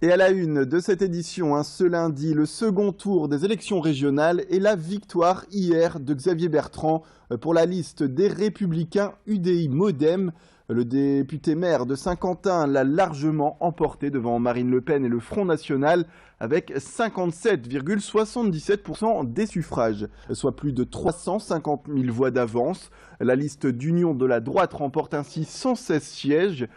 Et à la une de cette édition, ce lundi, le second tour des élections régionales et la victoire hier de Xavier Bertrand pour la liste des Républicains UDI-MODEM. Le député maire de Saint-Quentin l'a largement emporté devant Marine Le Pen et le Front National avec 57,77% des suffrages, soit plus de 350 000 voix d'avance. La liste d'union de la droite remporte ainsi 116 sièges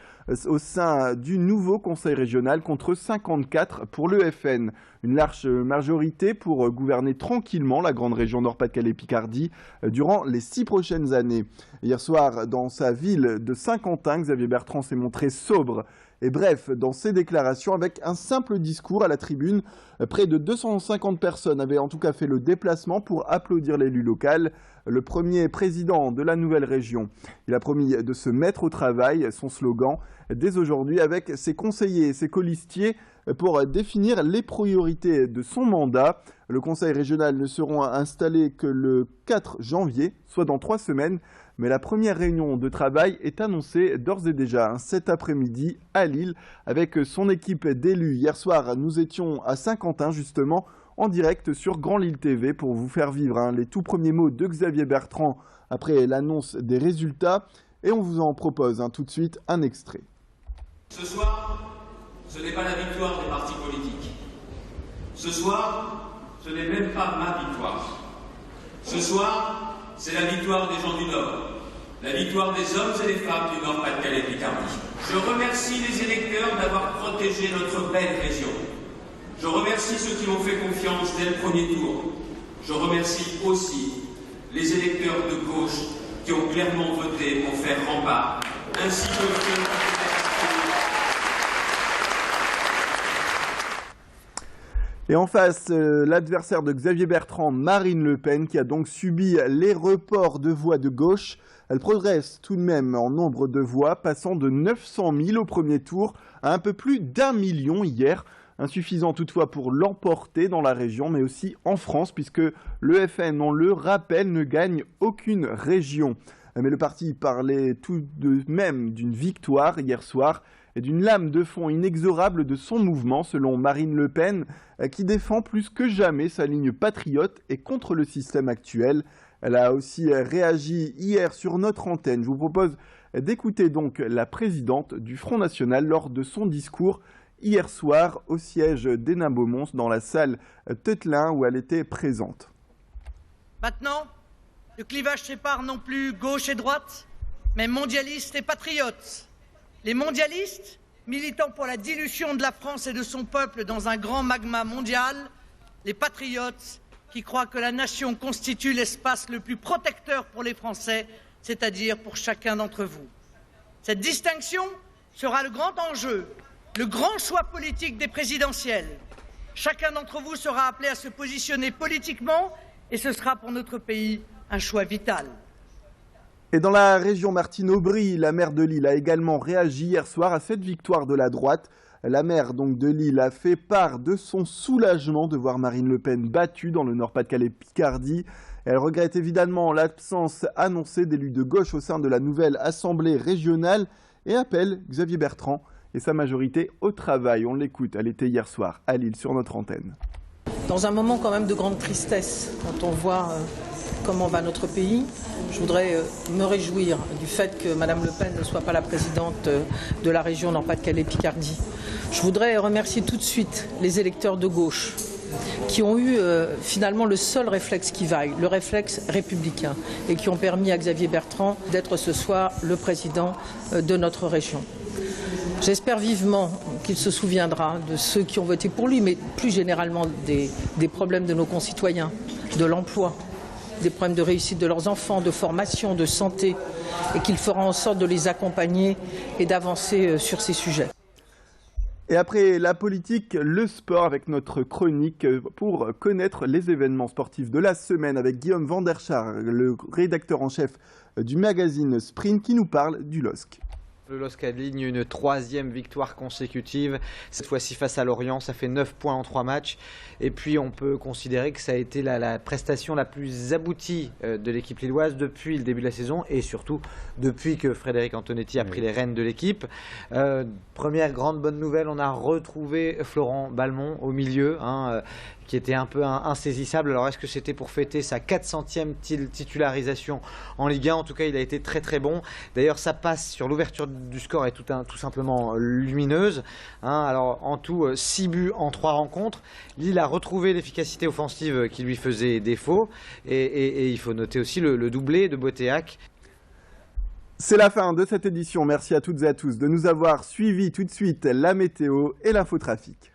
au sein du nouveau conseil régional contre 54 pour l'EFN. Une large majorité pour gouverner tranquillement la grande région Nord-Pas-de-Calais-Picardie durant les 6 prochaines années. Hier soir, dans sa ville de Saint-Quentin, Xavier Bertrand s'est montré sobre et bref dans ses déclarations avec un simple discours à la tribune. Près de 250 personnes avaient en tout cas fait le déplacement pour applaudir l'élu local, le premier président de la nouvelle région. Il a promis de se mettre au travail, son slogan, dès aujourd'hui avec ses conseillers et ses colistiers pour définir les priorités de son mandat. Le conseil régional ne sera installé que le 4 janvier, soit dans 3 semaines. Mais la première réunion de travail est annoncée d'ores et déjà cet après-midi à Lille avec son équipe d'élus. Hier soir, nous étions à Saint-Quentin justement en direct sur Grand Lille TV pour vous faire vivre les tout premiers mots de Xavier Bertrand après l'annonce des résultats. Et on vous en propose tout de suite un extrait. Ce soir, ce n'est pas la victoire des partis politiques. Ce soir, ce n'est même pas ma victoire. Ce soir, c'est la victoire des gens du Nord, la victoire des hommes et des femmes du Nord-Pas-de-Calais-Picardie. Je remercie les électeurs d'avoir protégé notre belle région. Je remercie ceux qui m'ont fait confiance dès le premier tour. Je remercie aussi les électeurs de gauche qui ont clairement voté pour faire rempart, ainsi que ceux Et en face, l'adversaire de Xavier Bertrand, Marine Le Pen, qui a donc subi les reports de voix de gauche. Elle progresse tout de même en nombre de voix, passant de 900 000 au premier tour à un peu plus d'1 million hier. Insuffisant toutefois pour l'emporter dans la région, mais aussi en France, puisque l'EFN, on le rappelle, ne gagne aucune région. Mais le parti parlait tout de même d'une victoire hier soir et d'une lame de fond inexorable de son mouvement, selon Marine Le Pen, qui défend plus que jamais sa ligne patriote et contre le système actuel. Elle a aussi réagi hier sur notre antenne. Je vous propose d'écouter donc la présidente du Front National lors de son discours hier soir au siège d'Hénin-Beaumont dans la salle Tetelin où elle était présente. Maintenant, le clivage sépare non plus gauche et droite, mais mondialistes et patriotes. Les mondialistes, militant pour la dilution de la France et de son peuple dans un grand magma mondial. Les patriotes qui croient que la nation constitue l'espace le plus protecteur pour les Français, c'est-à-dire pour chacun d'entre vous. Cette distinction sera le grand enjeu, le grand choix politique des présidentielles. Chacun d'entre vous sera appelé à se positionner politiquement et ce sera pour notre pays un choix vital. Et dans la région Martine Aubry, la maire de Lille a également réagi hier soir à cette victoire de la droite. La maire donc de Lille a fait part de son soulagement de voir Marine Le Pen battue dans le Nord-Pas-de-Calais-Picardie. Elle regrette évidemment l'absence annoncée d'élus de gauche au sein de la nouvelle assemblée régionale et appelle Xavier Bertrand et sa majorité au travail. On l'écoute, elle était hier soir à Lille sur notre antenne. Dans un moment quand même de grande tristesse, quand on voit comment va notre pays, je voudrais me réjouir du fait que Mme Le Pen ne soit pas la présidente de la région Nord-Pas-de-Calais-Picardie. Je voudrais remercier tout de suite les électeurs de gauche qui ont eu finalement le seul réflexe qui vaille, le réflexe républicain, et qui ont permis à Xavier Bertrand d'être ce soir le président de notre région. J'espère vivement qu'il se souviendra de ceux qui ont voté pour lui, mais plus généralement des problèmes de nos concitoyens, de l'emploi, des problèmes de réussite de leurs enfants, de formation, de santé, et qu'il fera en sorte de les accompagner et d'avancer sur ces sujets. Et après la politique, le sport avec notre chronique pour connaître les événements sportifs de la semaine avec Guillaume Vanderchar, le rédacteur en chef du magazine Sprint qui nous parle du LOSC. Le LOSC aligne une 3e victoire consécutive, cette fois-ci face à Lorient, ça fait 9 points en 3 matchs. Et puis on peut considérer que ça a été la prestation la plus aboutie de l'équipe lilloise depuis le début de la saison et surtout depuis que Frédéric Antonetti a pris les rênes de l'équipe. Première grande bonne nouvelle, on a retrouvé Florent Balmont au milieu, qui était un peu insaisissable. Alors est-ce que c'était pour fêter sa 400e titularisation en Ligue 1? En tout cas, il a été très très bon. D'ailleurs, sa passe sur l'ouverture du score est tout simplement lumineuse. Alors en tout, 6 buts en 3 rencontres. Lille a retrouvé l'efficacité offensive qui lui faisait défaut. Et il faut noter aussi le doublé de Boteac. C'est la fin de cette édition. Merci à toutes et à tous de nous avoir suivis. Tout de suite, la météo et l'infotrafic.